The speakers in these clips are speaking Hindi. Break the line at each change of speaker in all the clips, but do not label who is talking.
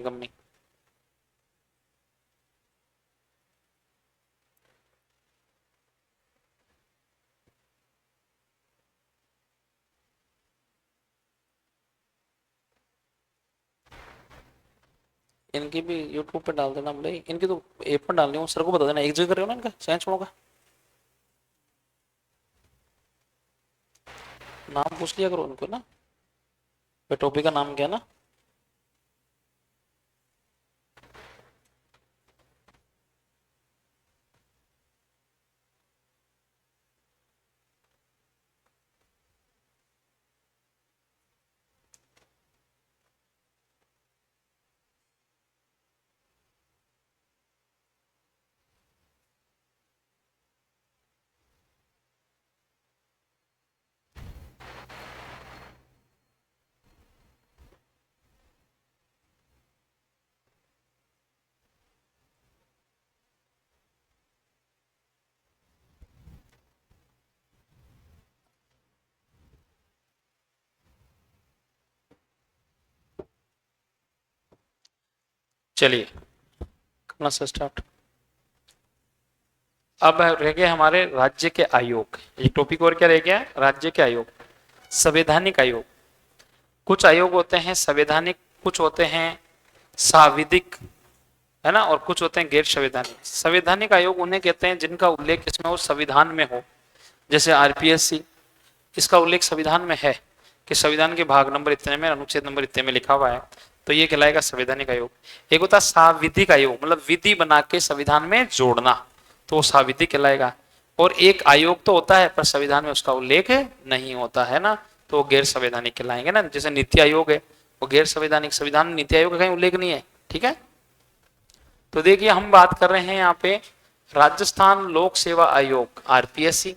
निगम में। इनकी भी यूट्यूब पे डाल देना भाई, इनकी तो ऐप पर डालनी हो, सर को बता देना, एक जगह कर रहे हो ना इनका चैन छोड़ोगा। नाम पूछ लिया करो उनको ना, टॉपिक का नाम क्या है ना। चलिए करना से स्टार्ट। अब रह गए हमारे राज्य के आयोग। एक टॉपिक और क्या रह गया, राज्य के आयोग। संवैधानिक आयोग, कुछ आयोग होते हैं संवैधानिक, कुछ होते हैं सांविधिक, है ना, और कुछ होते हैं गैर संवैधानिक। संवैधानिक आयोग उन्हें कहते हैं जिनका उल्लेख इसमें वो संविधान में हो, जैसे आरपीएससी, इसका उल्लेख संविधान में है कि संविधान के भाग नंबर इतने में अनुच्छेद नंबर इतने में लिखा हुआ है, तो ये कहलाएगा संवैधानिक आयोग। एक होता है सांविधिक आयोग, मतलब विधि बना के संविधान में जोड़ना, तो वो सांविधिक कहलाएगा। और एक आयोग तो होता है पर संविधान में उसका उल्लेख नहीं होता है ना, तो वो गैर संवैधानिक कहलाएंगे ना। जैसे नीति आयोग है, वो गैर संवैधानिक, संविधान में नीति आयोग का कहीं उल्लेख नहीं है, ठीक है। तो देखिए हम बात कर रहे हैं यहाँ पे राजस्थान लोक सेवा आयोग आरपीएससी,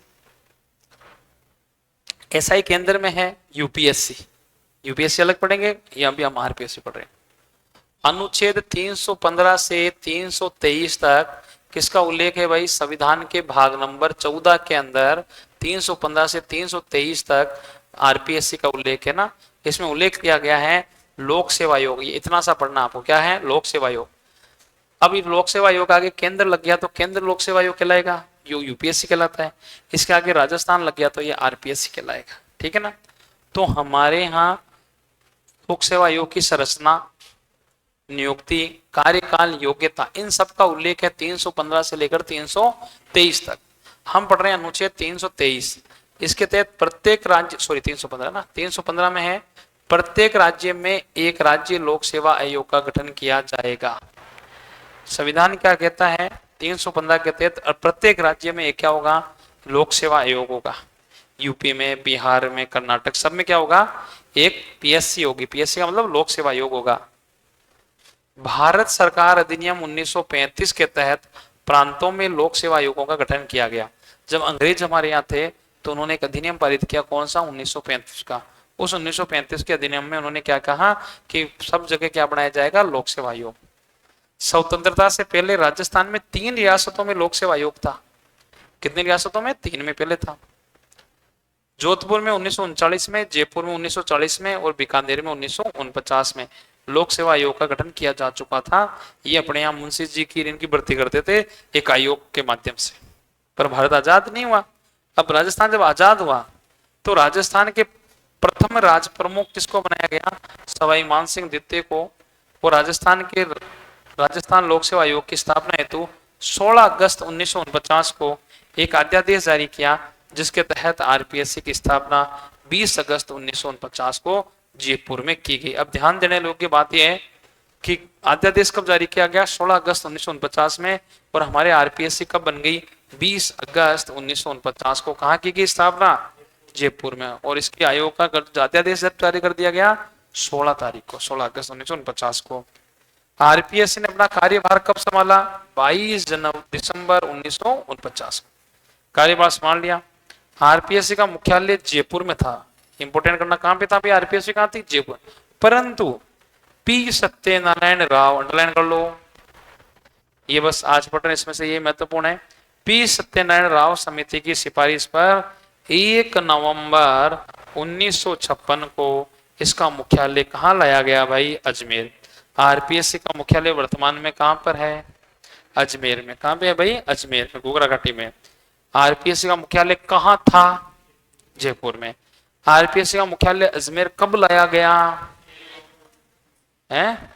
एसआई केंद्र में है यूपीएससी। यूपीएससी अलग पढ़ेंगे, यहाँ भी हम आरपीएससी पढ़ रहे हैं। अनुच्छेद 315 से 323 तक किसका उल्लेख है भाई, संविधान के भाग नंबर 14 के अंदर 315 से 323 तक आरपीएससी का उल्लेख है ना। इसमें उल्लेख किया गया है लोक सेवा आयोग, ये इतना सा पढ़ना आपको, क्या है लोक सेवा आयोग। अब ये लोक सेवा आयोग आगे केंद्र लग गया तो केंद्र लोक सेवा आयोग कहलाएगा, जो यूपीएससी कहलाता है। इसके आगे राजस्थान लग गया तो ये आरपीएससी कहलाएगा, ठीक है ना। तो हमारे यहाँ लोक सेवा आयोग की संरचना, नियुक्ति, कार्यकाल, योग्यता, इन सब का उल्लेख है 315 से लेकर 323 तक। हम पढ़ रहे हैं अनुच्छेद 323। इसके तहत प्रत्येक राज्य, सॉरी 315 ना, 315 में है प्रत्येक राज्य में एक राज्य लोक सेवा आयोग का गठन किया जाएगा। संविधान क्या कहता है, 315 के तहत प्रत्येक राज्य में एक क्या होगा, लोक सेवा आयोग होगा। यूपी में, बिहार में, कर्नाटक, सब में क्या होगा, एक पीएससी होगी। पीएससी का मतलब लोक सेवा आयोग होगा। भारत सरकार अधिनियम 1935 के तहत प्रांतों में लोक सेवा आयोगों का गठन किया गया। जब अंग्रेज हमारे यहाँ थे तो उन्होंने एक अधिनियम पारित किया, कौन सा, 1935 का। उस 1935 के अधिनियम में उन्होंने क्या कहा कि सब जगह क्या बनाया जाएगा, लोक सेवा आयोग। स्वतंत्रता से पहले राजस्थान में 3 रियासतों में लोक सेवा आयोग था। कितनी रियासतों में, 3 में पहले था। जोधपुर में 1939 में, जयपुर में 1940 में और बीकानेर में 1949 में लोक सेवा आयोग का गठन किया जा चुका था। ये अपने यहाँ मुंशी जी की इनकी भर्ती करते थे एक आयोग के माध्यम से। पर भारत आजाद नहीं हुआ। अब राजस्थान जब आजाद हुआ तो राजस्थान के प्रथम राज प्रमुख किसको बनाया गया, सवाई मानसिंह द्वितीय को। और राजस्थान लोक सेवा आयोग की स्थापना हेतु 16 अगस्त 1949 को एक अध्यादेश जारी किया, जिसके तहत आरपीएससी की स्थापना 20 अगस्त 1949 को जयपुर में की गई। अब ध्यान देने योग्य बात यह है कि अध्यादेश कब जारी किया गया, 16 अगस्त 1949 में, और हमारे आरपीएससी कब बन गई, 20 अगस्त 1949 को। कहाँ की गई स्थापना, जयपुर में। और इसके आयोग का अध्यादेश जारी कर दिया गया 16 तारीख को, 16 अगस्त 1949 को। आरपीएससी ने अपना कार्यभार कब संभाला, 22 दिसंबर 1949 को कार्यभार संभाल लिया। आरपीएससी का मुख्यालय जयपुर में था। इंपोर्टेंट करना, कहां पे था भी, आरपीएससी कहां थी, जयपुर। परंतु पी सत्यनारायण राव, अंडरलाइन कर लो, ये बस आज पढ़ रहे हैं, इसमें से ये महत्वपूर्ण है। पी सत्यनारायण राव समिति की सिफारिश पर 1 नवंबर 1956 को इसका मुख्यालय कहां लाया गया भाई, अजमेर। आरपीएससी का मुख्यालय वर्तमान में कहां पर है? अजमेर में। कहां पे है भाई? अजमेर में, गोगरा घाटी में। आरपीएससी का मुख्यालय कहां था? जयपुर में। आरपीएससी का मुख्यालय अजमेर कब लाया गया है?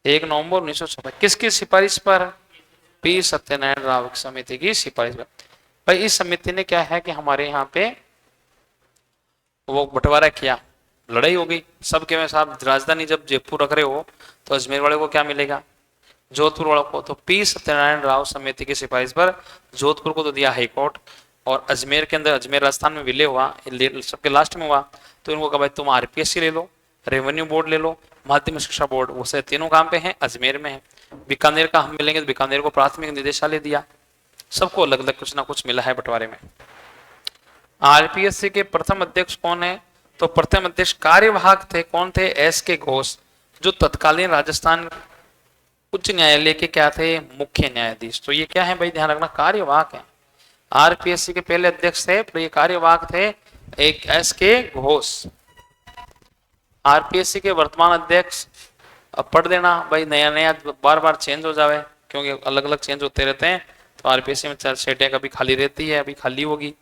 1 नवंबर 1956। किसकी सिफारिश पर? पी सत्यनारायण राव समिति की सिफारिश पर। भाई इस समिति ने क्या है कि हमारे यहाँ पे वो बंटवारा किया, लड़ाई हो गई सबके में साहब, राजधानी जब जयपुर रख रहे हो तो अजमेर वाले को क्या मिलेगा? जोधपुर वालों को। तो पी सत्यनारायण राव समिति की सिफारिश पर जोधपुर को तो दिया हाई कोर्ट, और अजमेर के अंदर, अजमेर राजस्थान में विलय हुआ, सबके लास्ट में हुआ, तो इनको कहा भाई तुम आरपीएससी ले लो, रेवेन्यू बोर्ड ले लो, माध्यमिक शिक्षा बोर्ड, वो से तीनों काम पे हैं, अजमेर में है। बीकानेर का हम मिलेंगे तो बीकानेर को प्राथमिक निदेशालय दिया। सबको अलग अलग कुछ ना कुछ मिला है बंटवारे में। आरपीएससी के प्रथम अध्यक्ष कौन है? तो प्रथम अध्यक्ष कार्यवाहक थे, कौन थे? एस के घोष, जो तत्कालीन राजस्थान उच्च न्यायालय के क्या थे? मुख्य न्यायाधीश। तो ये क्या है भाई, ध्यान रखना, कार्यवाहक है। आरपीएससी के पहले अध्यक्ष थे, तो ये कार्यवाहक थे एक एस के घोष। आरपीएससी के वर्तमान अध्यक्ष, अब पढ़ देना भाई, नया नया बार बार चेंज हो जावे, क्योंकि अलग अलग चेंज होते रहते हैं। तो आरपीएससी में 4 सीटें कभी खाली रहती है, अभी खाली होगी,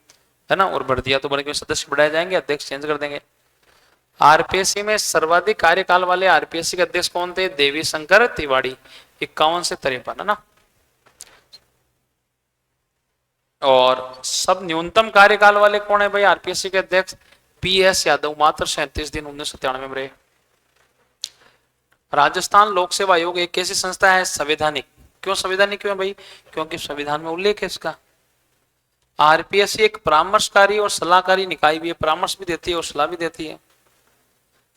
है ना, और बढ़ दिया तो बढ़ेंगे, सदस्य बढ़ाए जाएंगे, अध्यक्ष चेंज कर देंगे। आरपीएससी में सर्वाधिक कार्यकाल वाले आरपीएससी के अध्यक्ष कौन थे? देवी शंकर तिवारी, 51 से 53, है ना। और सब न्यूनतम कार्यकाल वाले कौन है भाई आरपीएससी के अध्यक्ष? पीएस यादव, मात्र 37 दिन 1997 में रहे। राजस्थान लोक सेवा आयोग एक कैसी संस्था है? संवैधानिक। क्यों संवैधानिक क्यों है भाई? क्योंकि संविधान में उल्लेख है इसका। आरपीएससी एक परामर्शकारी और सलाहकारी निकाय भी है, परामर्श भी देती है और सलाह भी देती है।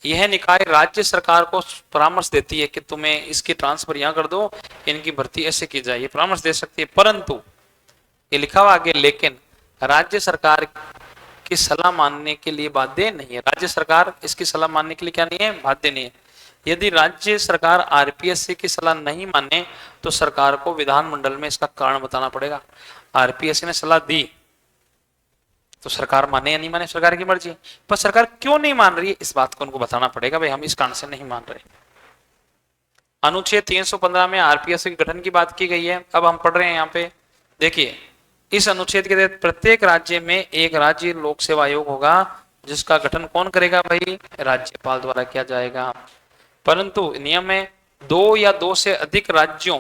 यह निकाय राज्य सरकार को परामर्श देती है कि तुम्हें इसकी ट्रांसफर यहां कर दो, इनकी भर्ती ऐसे की जाए, ये परामर्श दे सकती है। परंतु ये लिखा हुआ आगे, लेकिन राज्य सरकार की सलाह मानने के लिए बाध्य नहीं है। राज्य सरकार इसकी सलाह मानने के लिए क्या नहीं है? बाध्य नहीं है। यदि राज्य सरकार आरपीएससी की सलाह नहीं माने तो सरकार को विधानमंडल में इसका कारण बताना पड़ेगा। आरपीएससी ने सलाह दी तो सरकार माने या नहीं माने, सरकार की मर्जी, पर सरकार क्यों नहीं मान रही है इस बात को उनको बताना पड़ेगा, भाई हम इस कारण से नहीं मान रहे। अनुच्छेद 315 में आरपीएससी के गठन की बात की गई है। अब हम पढ़ रहे हैं यहाँ पे, देखिए इस अनुच्छेद के तहत प्रत्येक राज्य में एक राज्य लोक सेवा आयोग होगा, जिसका गठन कौन करेगा भाई? राज्यपाल द्वारा किया जाएगा। परंतु नियम में 2 या 2 से अधिक राज्यों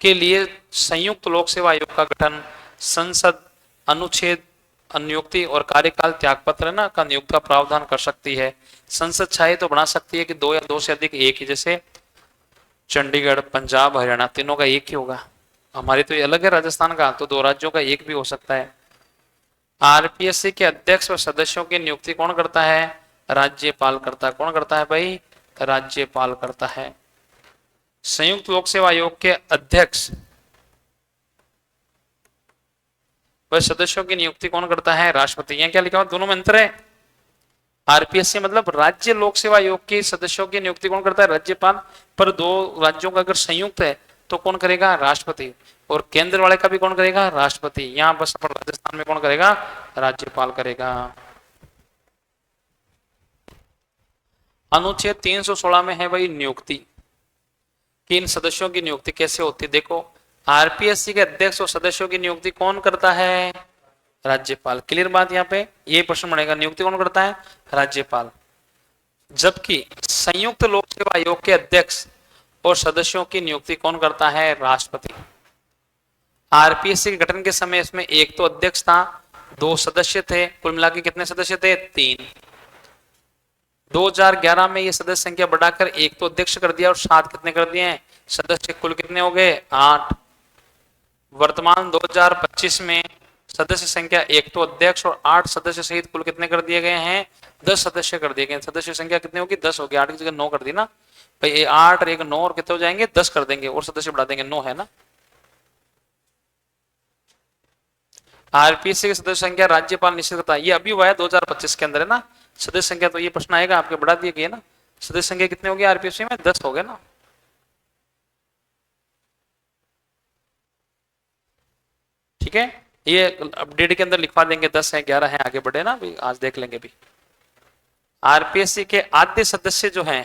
के लिए संयुक्त लोक सेवा आयोग का गठन संसद अनुच्छेद नियुक्ति और कार्यकाल त्यागपत्र ना का नियुक्ति का प्रावधान कर सकती है। संसद चाहे तो बना सकती है कि 2 या 2 से अधिक एक ही, जैसे चंडीगढ़, पंजाब, हरियाणा तीनों का एक ही होगा। हमारे तो ये अलग है राजस्थान का, तो 2 राज्यों का एक भी हो सकता है। आरपीएससी के अध्यक्ष व सदस्यों की नियुक्ति कौन करता है? राज्यपाल करता है। कौन करता है भाई? राज्यपाल करता है। संयुक्त लोक सेवा आयोग के अध्यक्ष व सदस्यों की नियुक्ति कौन करता है? राष्ट्रपति। यहाँ क्या लिखा हुआ? दोनों में अंतर है। आरपीएससी मतलब राज्य लोक सेवा आयोग के सदस्यों की नियुक्ति कौन करता है? राज्यपाल। पर 2 राज्यों का अगर संयुक्त है तो कौन करेगा? राष्ट्रपति। और केंद्र वाले का भी कौन करेगा? राष्ट्रपति। यहाँ बस राजस्थान में कौन करेगा? राज्यपाल करेगा। अनुच्छेद 316 में है भाई नियुक्ति, कि इन सदस्यों की नियुक्ति कैसे होती है। देखो आरपीएससी के अध्यक्ष और सदस्यों की नियुक्ति कौन करता है? राज्यपाल। क्लियर बात? यहाँ पे ये प्रश्न बनेगा, नियुक्ति कौन करता है? राज्यपाल। जबकि संयुक्त लोक सेवा आयोग के अध्यक्ष और सदस्यों की नियुक्ति कौन करता है? राष्ट्रपति। आरपीएससी के गठन के समय इसमें एक तो अध्यक्ष था, 2 सदस्य थे, कुल मिलाकर कितने सदस्य थे? 3। 2011 में ये सदस्य संख्या बढ़ाकर एक तो अध्यक्ष कर दिया और 7 कितने कर दिए हैं? सदस्य। कुल कितने हो गए? 8। वर्तमान 2025 में सदस्य संख्या एक तो अध्यक्ष और 8 सदस्य सहित कुल कितने कर दिए गए हैं? 10 सदस्य कर दिए गए। सदस्य संख्या कितनी होगी? 10 होगी। 8 की जगह 9 कर दी ना भाई, 8 और 1 9 और कितने हो जाएंगे? 10 कर देंगे और सदस्य बढ़ा देंगे, 9 है ना। आरपीएससी की सदस्य संख्या राज्यपाल निश्चित करता है। ये अभी हुआ है 2025 के अंदर, है ना। सदस्य संख्या तो ये प्रश्न आएगा आपके, बढ़ा दिए गए ना। सदस्य संख्या कितने हो गए आरपीएससी में? 10 हो गए ना। ठीक है, ये अपडेट के अंदर लिखवा देंगे 10 है, 11 है, आगे बढ़े ना भी, आज देख लेंगे भी। आरपीएससी के आद्य सदस्य जो हैं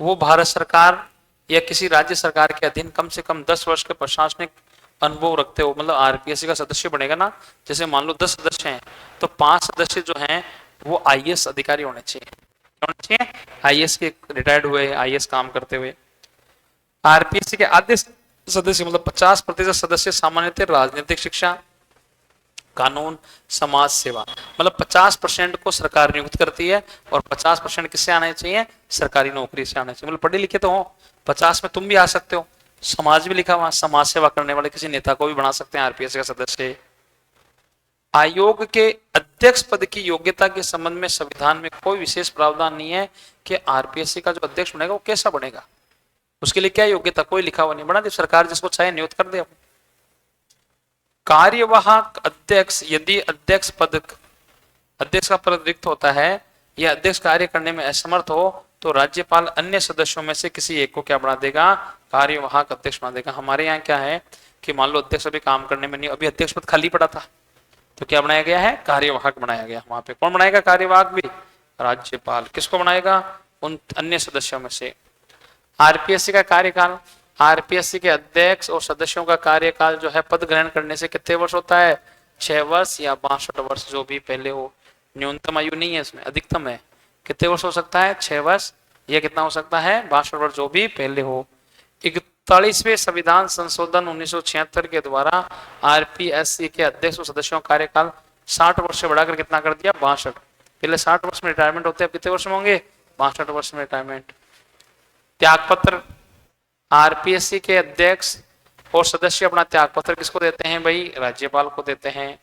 वो भारत सरकार या किसी राज्य सरकार के अधीन कम से कम 10 वर्ष के प्रशासनिक अनुभव रखते हो, मतलब आरपीएससी का सदस्य बनेगा ना, जैसे मान लो 10 सदस्य हैं तो 5 सदस्य जो हैं वो आईएएस अधिकारी होने चाहिए। होने चाहिए आईएएस के, रिटायर्ड हुए आईएएस काम करते हुए। आरपीएससी के आधे सदस्य मतलब 50% सदस्य सामान्यतः राजनीतिक शिक्षा, कानून, समाज सेवा, मतलब 50% को सरकार नियुक्त करती है और 50% किससे आने चाहिए, सरकारी नौकरी से आने चाहिए। मतलब पढ़े लिखे तो हो, 50 में तुम भी आ सकते हो, समाज भी लिखा हुआ, समाज सेवा करने वाले किसी नेता को भी बना सकते हैं आरपीएस का सदस्य। आयोग के अध्यक्ष पद की योग्यता के संबंध में संविधान में कोई विशेष प्रावधान नहीं है कि आरपीएससी का जो अध्यक्ष बनेगा वो कैसा बनेगा, उसके लिए क्या योग्यता, कोई लिखा हुआ नहीं, बना दे सरकार, जिसको चाहे नियुक्त कर दे। कार्यवाहक अध्यक्ष, यदि अध्यक्ष का पद रिक्त होता है या अध्यक्ष कार्य करने में असमर्थ हो तो राज्यपाल अन्य सदस्यों में से किसी एक को क्या बना देगा, कार्यवाहक अध्यक्ष बना देगा। हमारे यहाँ क्या है कि मान लो अध्यक्ष अभी काम करने में नहीं, अभी अध्यक्ष पद खाली पड़ा था तो क्या बनाया गया है, कार्यवाहक बनाया गया। वहां पे कौन बनाएगा कार्यवाहक भी, राज्यपाल। किसको बनाएगा, उन अन्य सदस्यों में से। आरपीएससी का कार्यकाल, आरपीएससी के अध्यक्ष और सदस्यों का कार्यकाल जो है पद ग्रहण करने से कितने वर्ष होता है, 6 वर्ष या 62 वर्ष, जो भी पहले हो। न्यूनतम आयु नहीं है इसमें, अधिकतम है। कितने वर्ष हो सकता है, 6 वर्ष, या कितना हो सकता है, 62 वर्ष, जो भी पहले हो। 41वें संविधान संशोधन 1976 के द्वारा आरपीएससी के अध्यक्ष और सदस्यों का कार्यकाल 60 वर्ष से बढ़ाकर कितना कर दिया, 62। पहले 60 वर्ष में रिटायरमेंट होते हैं, कितने वर्ष में होंगे, 62 वर्ष में रिटायरमेंट। त्यागपत्र, आरपीएससी के अध्यक्ष और सदस्य अपना त्यागपत्र किसको देते हैं भाई, राज्यपाल को देते हैं।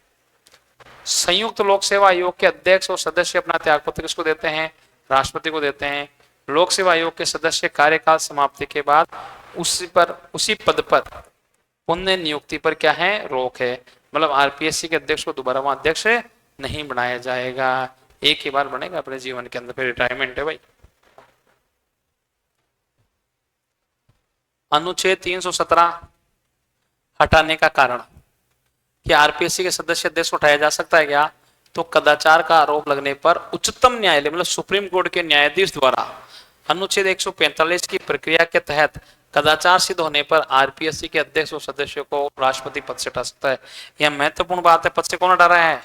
संयुक्त लोक सेवा आयोग के अध्यक्ष और सदस्य अपना त्यागपत्र किसको देते हैं, राष्ट्रपति को देते हैं। लोक सेवा आयोग के सदस्य कार्यकाल समाप्ति के बाद उसी पद पर पुनः नियुक्ति पर क्या है, रोक है। मतलब आरपीएससी के अध्यक्ष को दोबारा वहां अध्यक्ष नहीं बनाया जाएगा, एक ही बार बनेगा अपने जीवन के अंदर, फिर रिटायरमेंट है भाई। अनुच्छेद 317 हटाने का कारण कि आरपीएससी के सदस्य अध्यक्ष उठाया जा सकता है क्या, तो कदाचार का आरोप लगने पर उच्चतम न्यायालय मतलब सुप्रीम कोर्ट के न्यायाधीश द्वारा अनुच्छेद 145 की प्रक्रिया के तहत कदाचार सिद्ध होने पर आरपीएससी के अध्यक्ष और सदस्यों को राष्ट्रपति पद से हटा सकता है। यह महत्वपूर्ण बात है। पद से कौन हटा रहा है,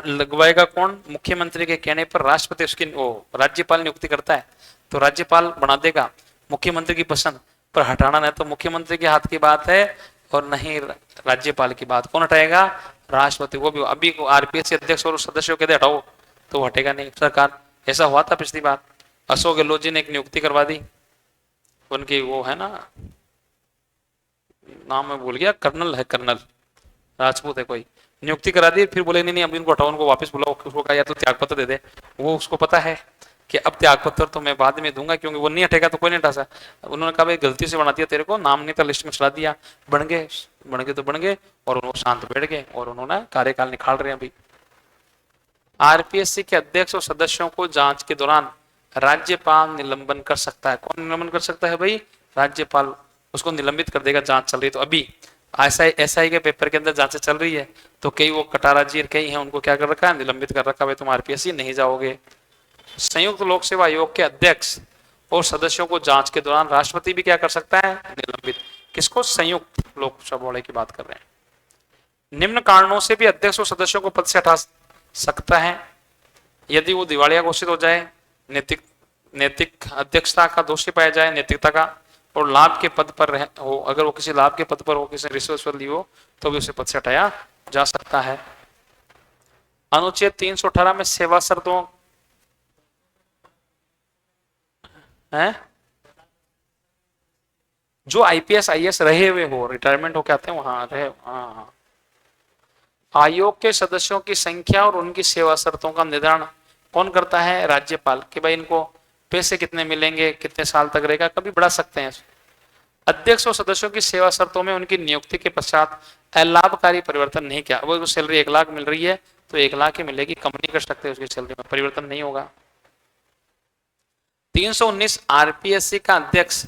लगवाएगा कौन, मुख्यमंत्री के कहने पर राष्ट्रपति उसकी राज्यपाल नियुक्ति करता है तो राज्यपाल बना देगा, मुख्यमंत्री की पसंद पर हटाना नहीं तो मुख्यमंत्री के हाथ की बात है और नहीं राज्यपाल की बात। कौन हटाएगा, राष्ट्रपति। वो भी अभी आरपीएससी अध्यक्ष और सदस्यों के हटाओ तो हटेगा नहीं सरकार। ऐसा हुआ था पिछली बार, अशोक गहलोत जी ने एक नियुक्ति करवा दी, उनकी वो है ना, नाम मैं भूल गया, कर्नल है, कर्नल राजपूत है कोई, नियुक्ति करा दी, फिर बोले नहीं नहीं अब इनको हटाओ, उनको वापस बुलाओ। उसको कहा यार तो त्यागपत्र दे दे, वो उसको पता है कि अब त्यागपत्र तो मैं बाद में दूंगा क्योंकि वो नहीं हटेगा तो कोई नहीं हटा सकता। उन्होंने कहा भाई गलती से बना दिया तेरे को, नाम नहीं था, लिस्ट में चला दिया, बन गए तो बन गए, और उन्होंने शांत बैठ गए और उन्होंने कार्यकाल निकाल रहे हैं अभी। आरपीएससी के अध्यक्ष और सदस्यों को जांच के दौरान राज्यपाल निलंबन कर सकता है। कौन निलंबन कर सकता है भाई, राज्यपाल उसको निलंबित कर देगा, जांच चल रही है तो। अभी एसआई के पेपर के अंदर जांचें चल रही है तो कई वो कटारा जी कई हैं, उनको क्या कर रखा है, निलंबित कर रखा है, तुम आरपीएससी नहीं जाओगे। संयुक्त लोक सेवा आयोग के अध्यक्ष और सदस्यों को जांच के दौरान राष्ट्रपति भी क्या कर सकता है, निलंबित। किसको, संयुक्त लोक सेवा वाले की बात कर रहे हैं। निम्न कारणों से भी अध्यक्ष और सदस्यों को पद से हटा सकता है, यदि वो दिवालिया घोषित हो जाए, नैतिक अध्यक्षता का दोषी पाया जाए, नैतिकता का, और लाभ के पद पर हो, अगर वो किसी लाभ के पद पर हो, किसी रिश्वत ली हो तो भी उसे पद से हटाया जा सकता है। अनुच्छेद 318 में सेवा शर्तों है, जो आईपीएस आईएएस रहे हुए हो, रिटायरमेंट होके आते हैं वहां रहे, हाँ। आयोग के सदस्यों की संख्या और उनकी सेवा शर्तों का निर्धारण कौन करता है, राज्यपाल। कि भाई इनको पैसे कितने मिलेंगे, कितने साल तक रहेगा, कभी बढ़ा सकते हैं। अध्यक्ष और सदस्यों की सेवा शर्तों में उनकी नियुक्ति के पश्चात अलाभकारी परिवर्तन नहीं किया। वो सैलरी 1 लाख मिल रही है तो 1 लाख ही मिलेगी, कम नहीं कर सकते, उसकी सैलरी में परिवर्तन नहीं होगा। 319 आरपीएससी का अध्यक्ष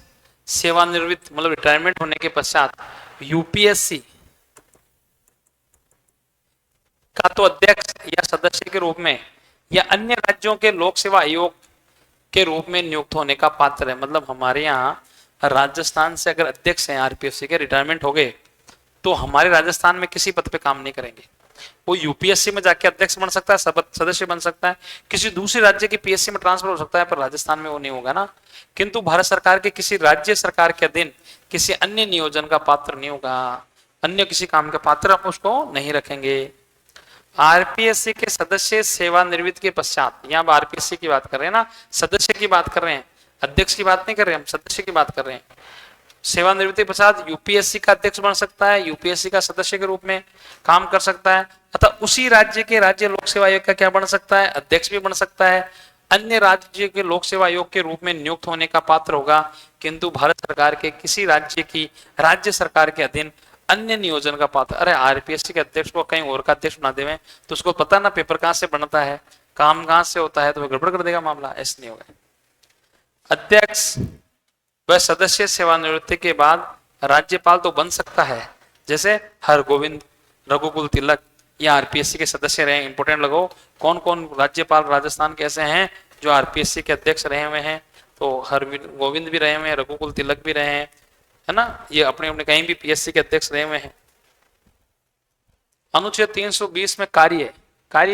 सेवानिवृत्त मतलब रिटायरमेंट होने के पश्चात यूपीएससी का तो अध्यक्ष या सदस्य के रूप में या अन्य राज्यों के लोक सेवा आयोग के रूप में नियुक्त होने का पात्र है। मतलब हमारे यहाँ राजस्थान से अगर अध्यक्ष हैं आरपीएससी के, रिटायरमेंट हो गए, तो हमारे राजस्थान में किसी पद पे काम नहीं करेंगे। वो यूपीएससी में जाके अध्यक्ष बन सकता है, सदस्य बन सकता है, किसी दूसरे राज्य की पीएससी में ट्रांसफर हो सकता है, पर राजस्थान में वो नहीं होगा ना। किंतु भारत सरकार के किसी राज्य सरकार के अधीन किसी अन्य नियोजन का पात्र नहीं होगा, अन्य किसी काम का पात्र हम उसको नहीं रखेंगे। आरपीएससी के सदस्य सेवानिवृत्ति के पश्चात, यहाँ आरपीएससी की बात कर रहे हैं ना, सदस्य की बात कर रहे हैं, अध्यक्ष की बात नहीं कर रहे हम, सदस्य की बात कर रहे हैं। सेवानिवृत्ति पश्चात यूपीएससी का अध्यक्ष बन सकता है, यूपीएससी का सदस्य के रूप में काम कर सकता है, अतः उसी राज्य के राज्य लोक सेवा आयोग का क्या बन सकता है, अध्यक्ष भी बन सकता है, अन्य राज्य के लोक सेवा आयोग के रूप में नियुक्त होने का पात्र होगा। किंतु भारत सरकार के किसी राज्य की राज्य सरकार के अधीन अन्य नियोजन का पात्र, अरे आरपीएससी के अध्यक्ष को कहीं और का अध्यक्ष बना देवे तो उसको पता ना पेपर कहां से बनता है, काम कहां से होता है, तो गड़बड़ कर देगा मामला, ऐसा नहीं होगा। अध्यक्ष वह सदस्य सेवानिवृत्ति के बाद राज्यपाल तो बन सकता है, जैसे हरगोविंद, रघुकुल तिलक, या आरपीएससी के सदस्य रहे। इंपोर्टेंट लगो, कौन कौन राज्यपाल राजस्थान के ऐसे हैं जो आरपीएससी के अध्यक्ष रहे हुए हैं, तो हर गोविंद भी रहे हुए हैं, रघुकुल तिलक भी रहे हैं, है ना, ये अपने अपने कहीं भी पीएससी के अध्यक्ष रहे हुए हैं। अनुच्छेद 320 में कार्य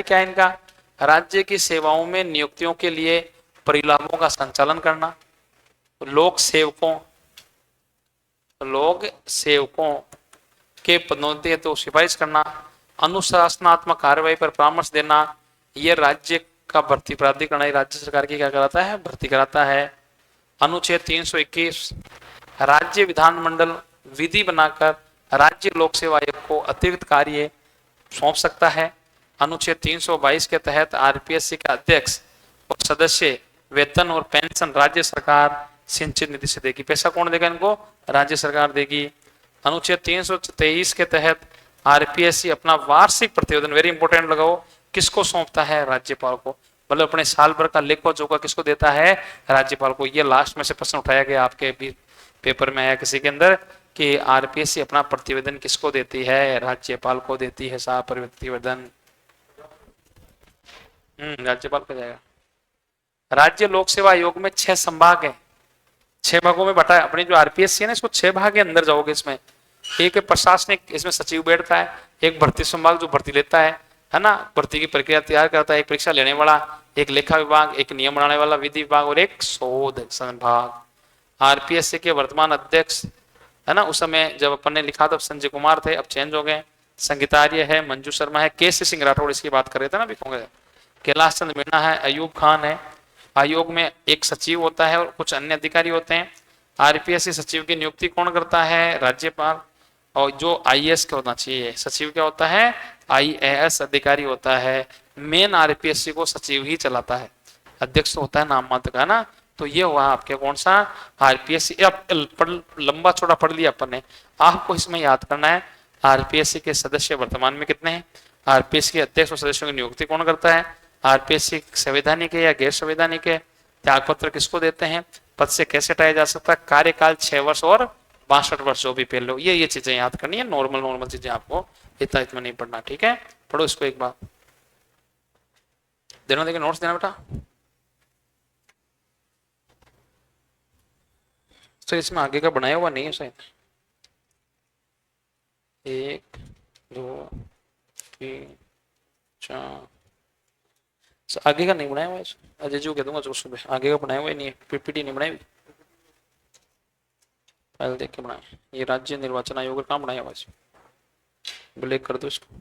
क्या है इनका, राज्य की सेवाओं में नियुक्तियों के लिए परिलाभों का संचालन करना, लोक सेवकों के पदोन्नति हेतु सिफारिश करना, अनुशासनात्मक कार्रवाई पर परामर्श देना, यह राज्य का भर्ती प्राधिकरण राज्य सरकार की क्या कराता है, भर्ती कराता है। अनुच्छेद 321 राज्य विधानमंडल विधि बनाकर राज्य लोक सेवा आयोग को अतिरिक्त कार्य सौंप सकता है। अनुच्छेद 322 के तहत आरपीएससी का अध्यक्ष और सदस्य वेतन और पेंशन राज्य सरकार सिंचित निधि से देगी। पैसा कौन देगा इनको, राज्य सरकार देगी। अनुच्छेद 323 के तहत आरपीएससी अपना वार्षिक प्रतिवेदन, वेरी इंपोर्टेंट लगाओ, किसको सौंपता है, राज्यपाल को। मतलब अपने साल भर का लेखा जोखा किसको देता है, राज्यपाल को। ये लास्ट में से प्रश्न उठाया गया आपके भी पेपर में आया किसी के अंदर कि आरपीएससी अपना प्रतिवेदन किसको देती है, राज्यपाल को देती है साहब प्रतिवेदन। राज्यपाल को जाएगा। राज्य लोक सेवा आयोग में 6 संभाग है, 6 भागों में बटा है। अपनी जो आरपीएससी है ना, इसको 6 भाग के अंदर जाओगे। इसमें एक है प्रशासनिक, इसमें सचिव बैठता है, एक भर्ती संभाग जो भर्ती लेता है ना, भर्ती की प्रक्रिया तैयार करता है, एक परीक्षा लेने वाला, एक लेखा विभाग, एक नियम बनाने वाला विधि विभाग, और एक शोध संभाग। आरपीएससी के वर्तमान अध्यक्ष है ना, उस समय जब अपन ने लिखा था संजय कुमार थे, अब चेंज हो गए, संगीतार्य है, मंजू शर्मा है, के सी सिंह राठौड़ इसकी बात कर रहे थे ना अभी, कैलाश चंद्र मीणा है, अयूब खान है। आयोग में एक सचिव होता है और कुछ अन्य अधिकारी होते हैं। आरपीएससी सचिव की नियुक्ति कौन करता है, राज्यपाल। और जो आईएएस का होना चाहिए, सचिव क्या होता है, आईएएस अधिकारी होता है। मेन आरपीएससी को सचिव ही चलाता है, अध्यक्ष तो होता है नाम मात्र का ना। तो ये हुआ आपके कौन सा, आरपीएससी। लंबा चौड़ा पढ़ लिया अपन ने, आपको इसमें याद करना है आरपीएससी के सदस्य वर्तमान में कितने हैं, आरपीएससी के अध्यक्ष और सदस्यों की नियुक्ति कौन करता है, आरपीएससी संवैधानिक है या गैर संवैधानिक है, त्यागपत्र किसको देते हैं, पद से कैसे हटाया जा सकता है, कार्यकाल 6 वर्ष और 62 वर्ष जो भी पहले हो। ये चीजें याद करनी है, नॉर्मल चीजें, आपको इतना नहीं पढ़ना, ठीक है। पढ़ो इसको एक बार, देना देखिए नोट्स देना बेटा। तो इसमें आगे का बनाया हुआ नहीं है शायद, 1 2 3 4 आगे का नहीं बनाया हुआ है, अजय जी को कह दूंगा जो सुबह, आगे का बनाया हुआ ही नहीं है, पीपीटी नहीं बनाई, फाइल देख के बनाए। ये राज्य निर्वाचन आयोग का काम बनाया हुआ है, ब्लैक कर दो इसको।